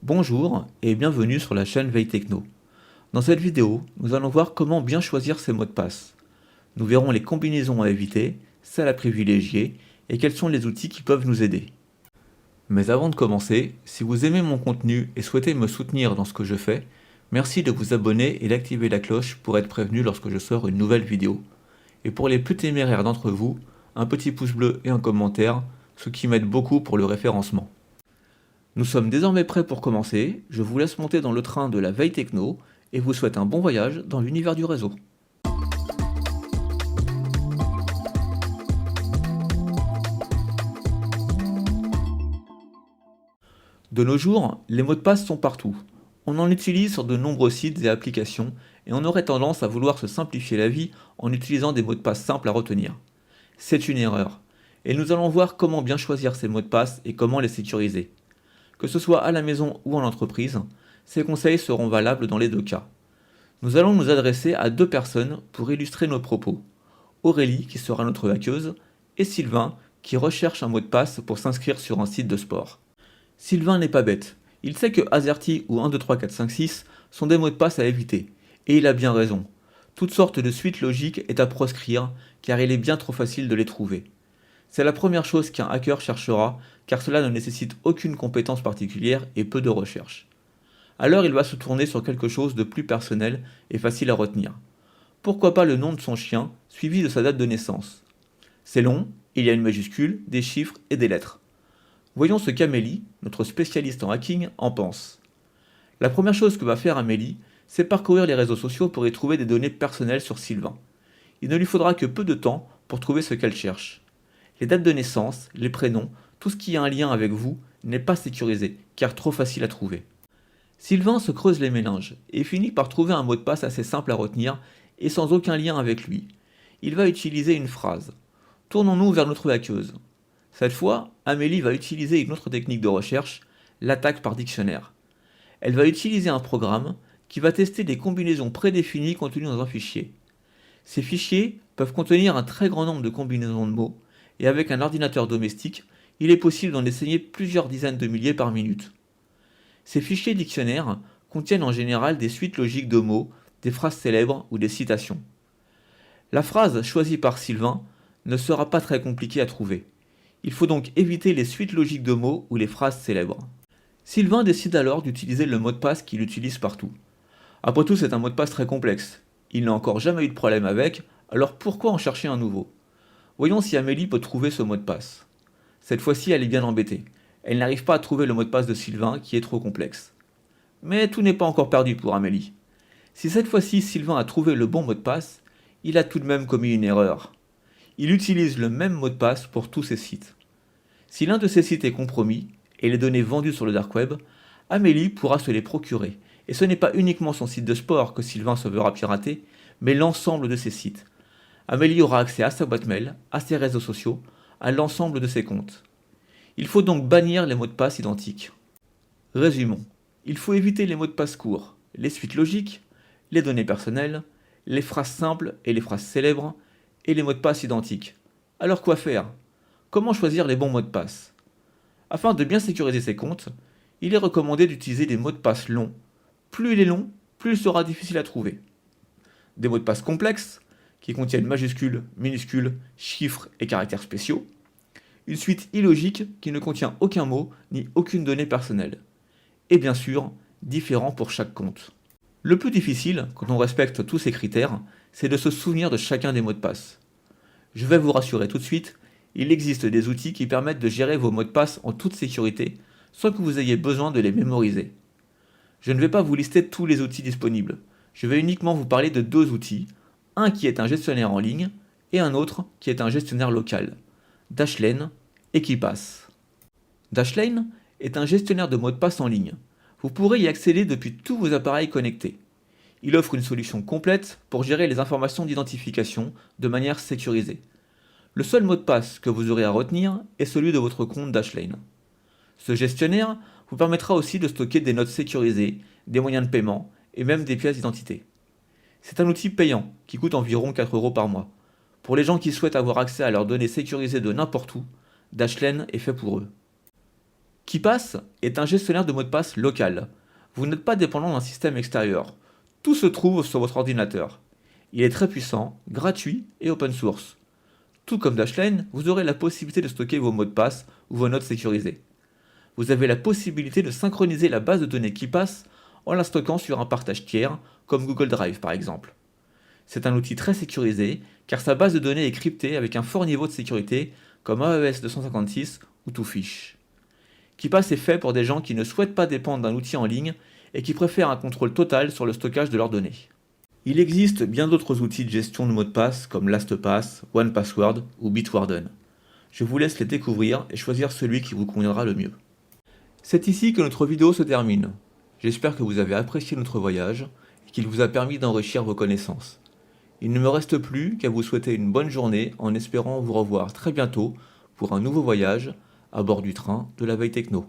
Bonjour et bienvenue sur la chaîne Veille Techno. Dans cette vidéo, nous allons voir comment bien choisir ses mots de passe. Nous verrons les combinaisons à éviter, celles à privilégier et quels sont les outils qui peuvent nous aider. Mais avant de commencer, si vous aimez mon contenu et souhaitez me soutenir dans ce que je fais, merci de vous abonner et d'activer la cloche pour être prévenu lorsque je sors une nouvelle vidéo. Et pour les plus téméraires d'entre vous, un petit pouce bleu et un commentaire, ce qui m'aide beaucoup pour le référencement. Nous sommes désormais prêts pour commencer, je vous laisse monter dans le train de la veille techno et vous souhaite un bon voyage dans l'univers du réseau. De nos jours, les mots de passe sont partout. On en utilise sur de nombreux sites et applications et on aurait tendance à vouloir se simplifier la vie en utilisant des mots de passe simples à retenir. C'est une erreur, et nous allons voir comment bien choisir ces mots de passe et comment les sécuriser. Que ce soit à la maison ou en entreprise, ces conseils seront valables dans les deux cas. Nous allons nous adresser à deux personnes pour illustrer nos propos. Aurélie, qui sera notre hackeuse, et Sylvain, qui recherche un mot de passe pour s'inscrire sur un site de sport. Sylvain n'est pas bête. Il sait que AZERTY ou 1, 2, 3, 4, 5, 6 sont des mots de passe à éviter. Et il a bien raison. Toutes sortes de suites logiques est à proscrire, car il est bien trop facile de les trouver. C'est la première chose qu'un hacker cherchera, car cela ne nécessite aucune compétence particulière et peu de recherche. Alors il va se tourner sur quelque chose de plus personnel et facile à retenir. Pourquoi pas le nom de son chien, suivi de sa date de naissance? C'est long, il y a une majuscule, des chiffres et des lettres. Voyons ce qu'Amélie, notre spécialiste en hacking, en pense. La première chose que va faire Amélie, c'est parcourir les réseaux sociaux pour y trouver des données personnelles sur Sylvain. Il ne lui faudra que peu de temps pour trouver ce qu'elle cherche. Les dates de naissance, les prénoms, tout ce qui a un lien avec vous n'est pas sécurisé, car trop facile à trouver. Sylvain se creuse les méninges et finit par trouver un mot de passe assez simple à retenir et sans aucun lien avec lui. Il va utiliser une phrase. Tournons-nous vers notre hackeuse. Cette fois, Amélie va utiliser une autre technique de recherche, l'attaque par dictionnaire. Elle va utiliser un programme qui va tester des combinaisons prédéfinies contenues dans un fichier. Ces fichiers peuvent contenir un très grand nombre de combinaisons de mots, et avec un ordinateur domestique, il est possible d'en essayer plusieurs dizaines de milliers par minute. Ces fichiers dictionnaires contiennent en général des suites logiques de mots, des phrases célèbres ou des citations. La phrase choisie par Sylvain ne sera pas très compliquée à trouver. Il faut donc éviter les suites logiques de mots ou les phrases célèbres. Sylvain décide alors d'utiliser le mot de passe qu'il utilise partout. Après tout, c'est un mot de passe très complexe. Il n'a encore jamais eu de problème avec, alors pourquoi en chercher un nouveau? Voyons si Amélie peut trouver ce mot de passe. Cette fois-ci, elle est bien embêtée. Elle n'arrive pas à trouver le mot de passe de Sylvain qui est trop complexe. Mais tout n'est pas encore perdu pour Amélie. Si cette fois-ci Sylvain a trouvé le bon mot de passe, il a tout de même commis une erreur. Il utilise le même mot de passe pour tous ses sites. Si l'un de ces sites est compromis et les données vendues sur le dark web, Amélie pourra se les procurer. Et ce n'est pas uniquement son site de sport que Sylvain se verra pirater, mais l'ensemble de ses sites. Amélie aura accès à sa boîte mail, à ses réseaux sociaux, à l'ensemble de ses comptes. Il faut donc bannir les mots de passe identiques. Résumons. Il faut éviter les mots de passe courts, les suites logiques, les données personnelles, les phrases simples et les phrases célèbres, et les mots de passe identiques. Alors quoi faire? Comment choisir les bons mots de passe? Afin de bien sécuriser ses comptes, il est recommandé d'utiliser des mots de passe longs. Plus il est long, plus il sera difficile à trouver. Des mots de passe complexes, qui contiennent majuscules, minuscules, chiffres et caractères spéciaux. Une suite illogique qui ne contient aucun mot ni aucune donnée personnelle. Et bien sûr, différent pour chaque compte. Le plus difficile, quand on respecte tous ces critères, c'est de se souvenir de chacun des mots de passe. Je vais vous rassurer tout de suite, il existe des outils qui permettent de gérer vos mots de passe en toute sécurité, sans que vous ayez besoin de les mémoriser. Je ne vais pas vous lister tous les outils disponibles, je vais uniquement vous parler de deux outils, un qui est un gestionnaire en ligne et un autre qui est un gestionnaire local, Dashlane et KeePass. Dashlane est un gestionnaire de mots de passe en ligne. Vous pourrez y accéder depuis tous vos appareils connectés. Il offre une solution complète pour gérer les informations d'identification de manière sécurisée. Le seul mot de passe que vous aurez à retenir est celui de votre compte Dashlane. Ce gestionnaire vous permettra aussi de stocker des notes sécurisées, des moyens de paiement et même des pièces d'identité. C'est un outil payant qui coûte environ 4 € par mois. Pour les gens qui souhaitent avoir accès à leurs données sécurisées de n'importe où, Dashlane est fait pour eux. KeePass est un gestionnaire de mots de passe local. Vous n'êtes pas dépendant d'un système extérieur. Tout se trouve sur votre ordinateur. Il est très puissant, gratuit et open source. Tout comme Dashlane, vous aurez la possibilité de stocker vos mots de passe ou vos notes sécurisées. Vous avez la possibilité de synchroniser la base de données KeePass en la stockant sur un partage tiers, comme Google Drive par exemple. C'est un outil très sécurisé, car sa base de données est cryptée avec un fort niveau de sécurité, comme AES 256 ou Twofish. KeePass est fait pour des gens qui ne souhaitent pas dépendre d'un outil en ligne et qui préfèrent un contrôle total sur le stockage de leurs données. Il existe bien d'autres outils de gestion de mots de passe comme LastPass, 1Password ou Bitwarden. Je vous laisse les découvrir et choisir celui qui vous conviendra le mieux. C'est ici que notre vidéo se termine. J'espère que vous avez apprécié notre voyage et qu'il vous a permis d'enrichir vos connaissances. Il ne me reste plus qu'à vous souhaiter une bonne journée en espérant vous revoir très bientôt pour un nouveau voyage à bord du train de la veille techno.